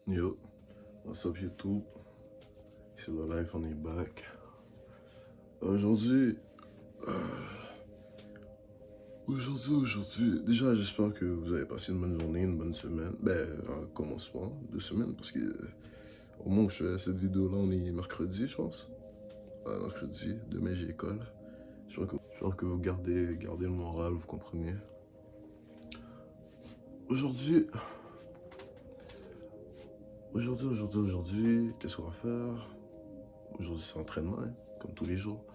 Yo, what's up YouTube? C'est le live, on est back. Aujourd'hui, déjà j'espère que vous avez passé une bonne journée, une bonne semaine. Un commencement de semaine, parce que au moment où je fais cette vidéo-là, on est mercredi, je pense. Mercredi, demain j'ai école. J'espère que vous gardez le moral, vous comprenez. Aujourd'hui, qu'est-ce qu'on va faire? Aujourd'hui c'est entraînement, hein, comme tous les jours.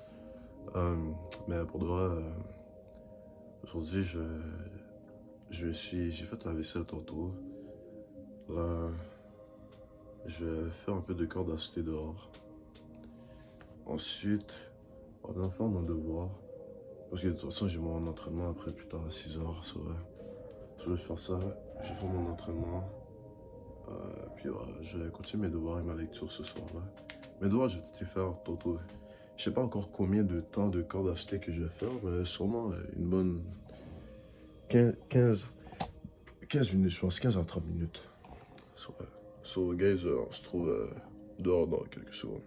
Mais pour de vrai, aujourd'hui j'ai fait la vaisselle tantôt. Là, je vais faire un peu de corde à sauter dehors. Ensuite, on va faire mon devoir. Parce que de toute façon, j'ai mon entraînement après plus tard à 6h. Je vais faire ça, je vais faire mon entraînement. Puis je vais continuer mes devoirs et ma lecture ce soir-là. Mes devoirs, je vais peut-être les faire tantôt. Je sais pas encore combien de temps de corde à sauter que je vais faire, mais sûrement une bonne 15 minutes, je pense, 15 à 30 minutes. So guys, on se trouve dehors dans quelques secondes.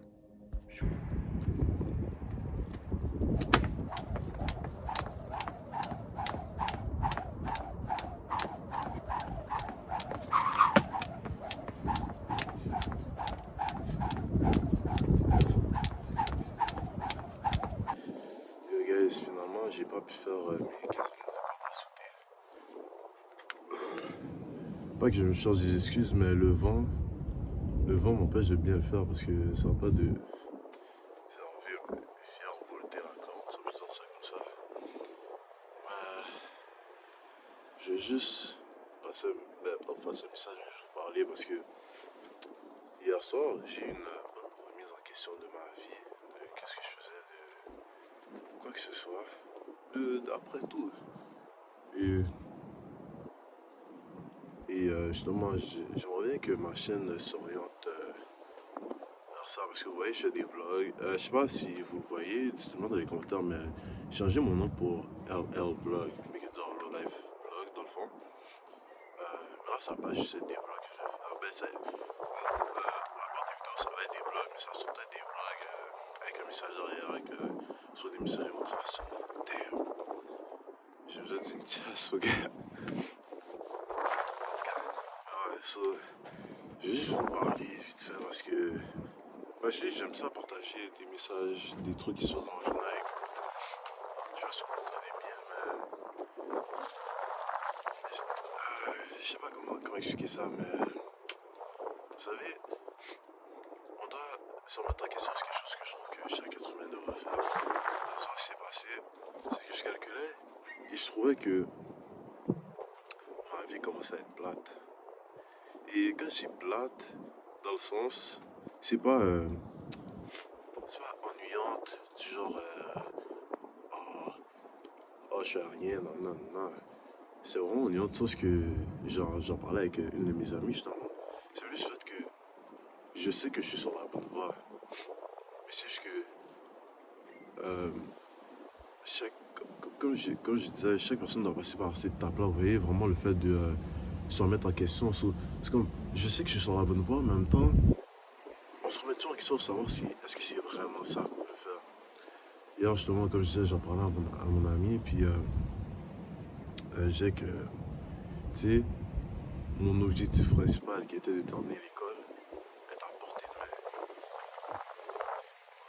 Yo guys, finalement, j'ai pas pu faire mes 15 minutes de corde à sauter. Pas que je me cherche des excuses, mais le vent m'empêche de bien le faire parce que ça va pas de faire volter la corde, ça veut dire ça comme ça. Je vais juste passer, pas passer un message, je vais juste parler parce que hier soir, j'ai eu une bonne remise en question de ma vie, de qu'est-ce que je faisais, de quoi que ce soit, d'après tout. Et justement, j'aimerais bien que ma chaîne s'oriente vers ça parce que vous voyez, je fais des vlogs. Je sais pas si vous le voyez, dites-moi dans les commentaires, mais j'ai changé mon nom pour LL Vlog, mais qui est genre Low Life Vlog dans le fond. Mais là, ça va pas juste être des vlogs que je vais faire. La part des vidéos, ça va être des vlogs, mais ça sera peut-être des vlogs avec un message derrière, avec soit des messages de motivation. Damn. J'ai besoin d'une chasse, ok? So, je vais juste vous parler vite fait parce que moi, j'aime ça partager des messages, des trucs qui sont dans mon journal avec vous. Je sais pas si vous comprenez bien, mais je sais pas comment expliquer ça, mais vous savez, on doit se remettre en question sur quelque chose que je trouve que chaque être humain devrait faire. La soirée qui s'est passée, c'est que je calculais et je trouvais que ma vie commençait à être plate. Et quand je dis plate, dans le sens, c'est pas ennuyante, du genre oh je fais rien, non. C'est vraiment ennuyant de sens que j'en parlais avec une de mes amies justement. C'est juste le fait que je sais que je suis sur la bonne voie. Mais c'est juste que comme je disais, chaque personne doit passer par cette étape-là. Vous voyez vraiment le fait de se remettre en question. C'est comme, je sais que je suis sur la bonne voie, mais en même temps, on se remet toujours en question de savoir si est-ce que c'est vraiment ça qu'on veut faire. Hier justement, comme je disais, j'en parlais à mon ami, puis je disais que, tu sais, mon objectif principal qui était de terminer l'école est à portée de main.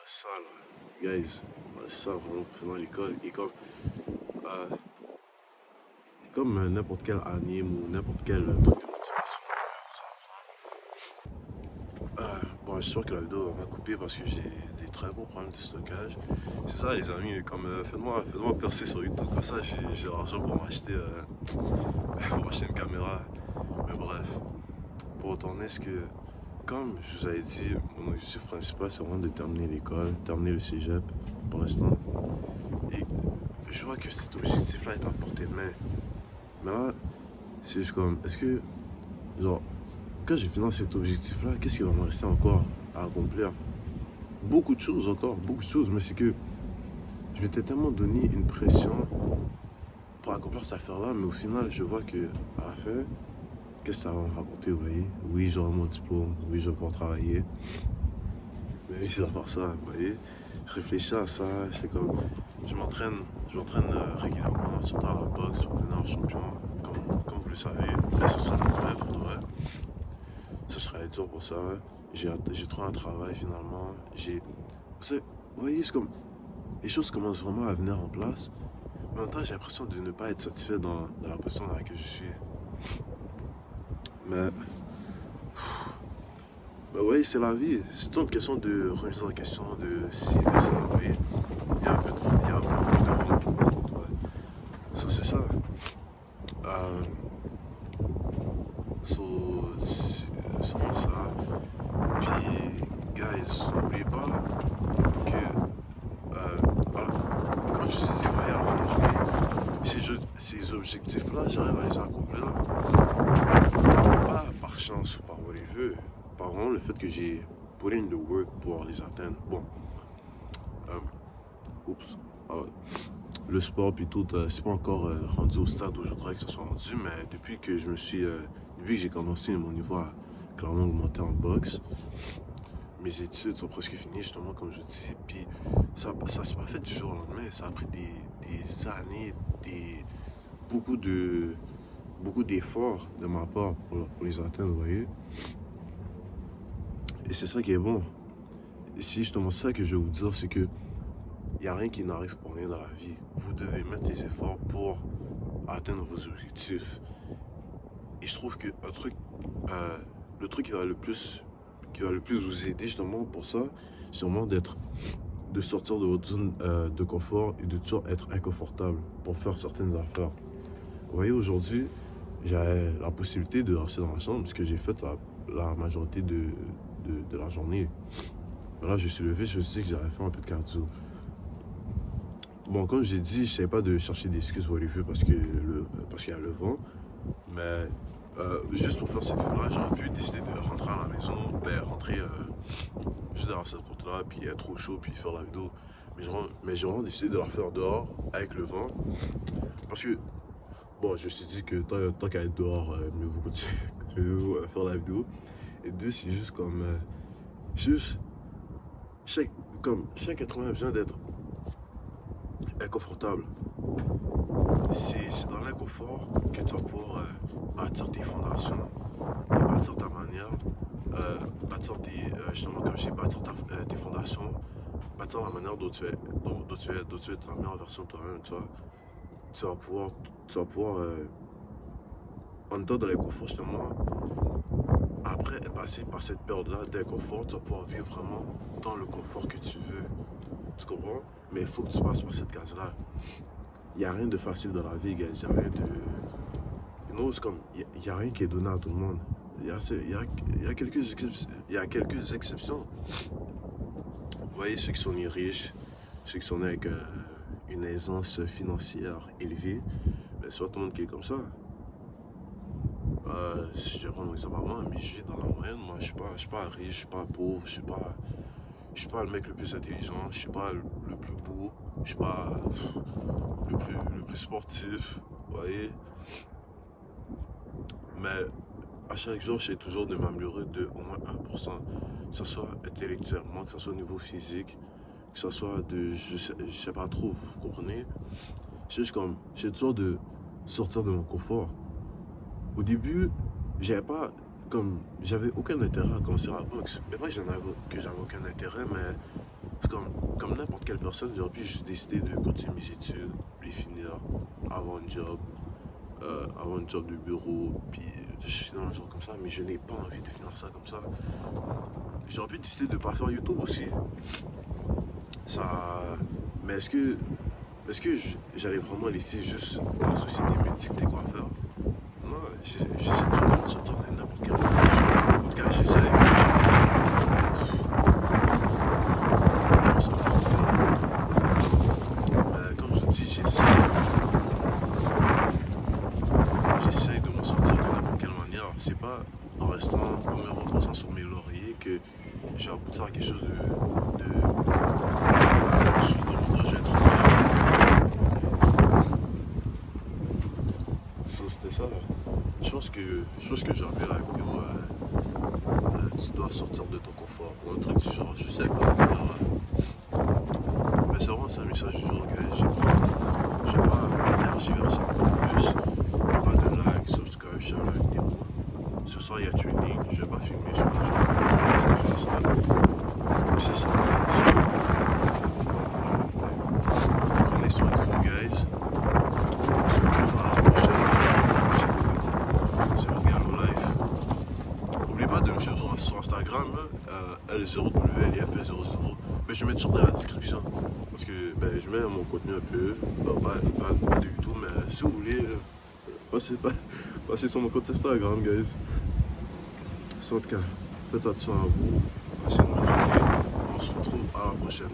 Ça là, guys, ça vraiment pour finir l'école. Et comme n'importe quel anime ou n'importe quel truc de motivation ça apprend. Bon, je suis sûr que la vidéo va couper parce que j'ai des très gros problèmes de stockage. C'est ça les amis, comme faites-moi percer sur YouTube, comme ça j'ai l'argent pour m'acheter une caméra. Mais bref, pour retourner ce que, comme je vous avais dit, mon objectif principal c'est vraiment de terminer l'école, terminer le cégep pour l'instant. Et je vois que cet objectif-là est à portée de main. Mais là, c'est juste comme, est-ce que, genre, quand j'ai fini cet objectif-là, qu'est-ce qui va me rester encore à accomplir? Beaucoup de choses encore, mais c'est que je m'étais tellement donné une pression pour accomplir cette affaire-là, mais au final, je vois que à la fin, qu'est-ce que ça va me rapporter, vous voyez? Oui, j'aurai mon diplôme, oui, je vais pouvoir travailler. Mais mis à part ça, vous voyez, je réfléchis à ça, c'est comme, je m'entraîne, régulièrement, surtout à la boxe, pour devenir champion, comme vous le savez. Là, ce serait mon rêve, pour de vrai. Ce serait dur pour ça. J'ai trouvé un travail finalement. Vous voyez, c'est comme, les choses commencent vraiment à venir en place. Mais en même temps, j'ai l'impression de ne pas être satisfait dans la position dans laquelle je suis. Mais, oui, c'est la vie. C'est toute une question de remise en question, de ci, de ça, vous voyez. Il y a un peu trop, il y a un peu de ouais. So, c'est ça. Euh, c'est vraiment ça. Puis, guys, n'oubliez pas que, alors, quand je te dis, ouais, à la fin de la journée, ces objectifs-là, j'arrive à les accomplir, pas par chance ou par whatever, par vraiment le fait que j'ai put in the work pour les atteindre. Bon, oups, euh, le sport puis tout, c'est pas encore rendu au stade où je voudrais que ça soit rendu, mais depuis que j'ai commencé mon niveau à clairement augmenter en boxe, mes études sont presque finies, justement, comme je dis, puis ça s'est pas fait du jour au lendemain, ça a pris des années, beaucoup de, beaucoup d'efforts de ma part pour les atteindre, vous voyez. Et c'est ça qui est bon. Et c'est justement ça que je vais vous dire, c'est que il n'y a rien qui n'arrive pour rien dans la vie. Vous devez mettre les efforts pour atteindre vos objectifs. Et je trouve que le truc qui va le plus vous aider justement pour ça, c'est vraiment de sortir de votre zone de confort et de toujours être inconfortable pour faire certaines affaires. Vous voyez, aujourd'hui, j'ai la possibilité de rester dans ma chambre, ce que j'ai fait la majorité de la journée. Là, je suis levé, je me suis dit que j'allais faire un peu de cardio. Bon, comme j'ai dit, je ne savais pas de chercher des excuses pour les feux parce qu'il y a le vent. Mais juste pour faire cette vidéo-là, j'aurais pu décider de rentrer à la maison, rentrer juste derrière cette porte-là, puis être au chaud, puis faire la vidéo. Mais j'ai vraiment décidé de la faire dehors, avec le vent. Parce que, bon, je me suis dit que tant qu'à être dehors, mieux vaut continuer faire la vidéo. Et deux, c'est juste comme... chaque être humain a besoin d'être inconfortable. C'est dans l'inconfort que tu vas pouvoir bâtir tes fondations, bâtir ta manière, justement comme je dis, bâtir tes fondations, bâtir la manière dont tu es la meilleure version de toi-même, tu vois. Tu vas pouvoir en étant dans l'inconfort justement, après passer par cette période-là d'inconfort, tu vas pouvoir vivre vraiment dans le confort que tu veux. Tu comprends? Mais il faut que tu passes par cette case-là. Il n'y a rien de facile dans la vie, guys. Il n'y a rien de... c'est comme... Il n'y a rien qui est donné à tout le monde. Il y a quelques exceptions. Vous voyez, ceux qui sont nés riches, ceux qui sont nés avec une aisance financière élevée, mais c'est pas tout le monde qui est comme ça. Je vais prendre mon exemple à moi, mais je vis dans la moyenne. Moi, je suis pas riche, je suis pas pauvre, je suis pas le mec le plus intelligent, je suis pas le plus beau, je suis pas le plus sportif, vous voyez. Mais à chaque jour, j'essaie toujours de m'améliorer de au moins 1%, que ce soit intellectuellement, que ce soit au niveau physique, que ce soit je sais pas trop, vous comprenez. J'essaie toujours de sortir de mon confort. Au début, j'avais aucun intérêt à commencer la boxe. Mais pas que j'avais aucun intérêt, mais c'est comme n'importe quelle personne, j'aurais pu juste décider de continuer mes études, les finir, avoir un job de bureau, puis je finir un jour comme ça, mais je n'ai pas envie de finir ça comme ça. J'aurais pu décider de ne pas faire YouTube aussi. Mais est-ce que j'allais vraiment laisser juste la société me dicter quoi faire? Non, j'essaie toujours de me sortir de n'importe quel moment. En tout cas, j'essaie. Comme je dis, j'essaie de m'en sortir de n'importe quelle manière. C'est pas en me reposant sur mes lauriers que je vais aboutir à quelque chose de chose dont je vais être fier. So, c'était ça là. Je pense je pense que j'ai appelé la vidéo, tu dois sortir de ton confort, ou un truc du genre, je sais pas. Mais c'est vraiment un message du genre, gars, j'ai pas énergie vers ça encore plus. Il n'y a pas de like, subscribe, share la vidéo. Ce soir, il y a tuning, je vais pas filmer, je vais pas faire ça. C'est ça. Prenez soin de vous, guys. On se retrouve à la prochaine. C'est votre Gallo Life. N'oubliez pas de me suivre sur Instagram, L0WLIF00. Mais je mets toujours dans la description. Parce que je mets mon contenu un peu, pas du tout, mais si vous voulez, passez sur mon compte Instagram, guys. En tout cas, faites attention à vous. Passez une bonne journée. On se retrouve à la prochaine.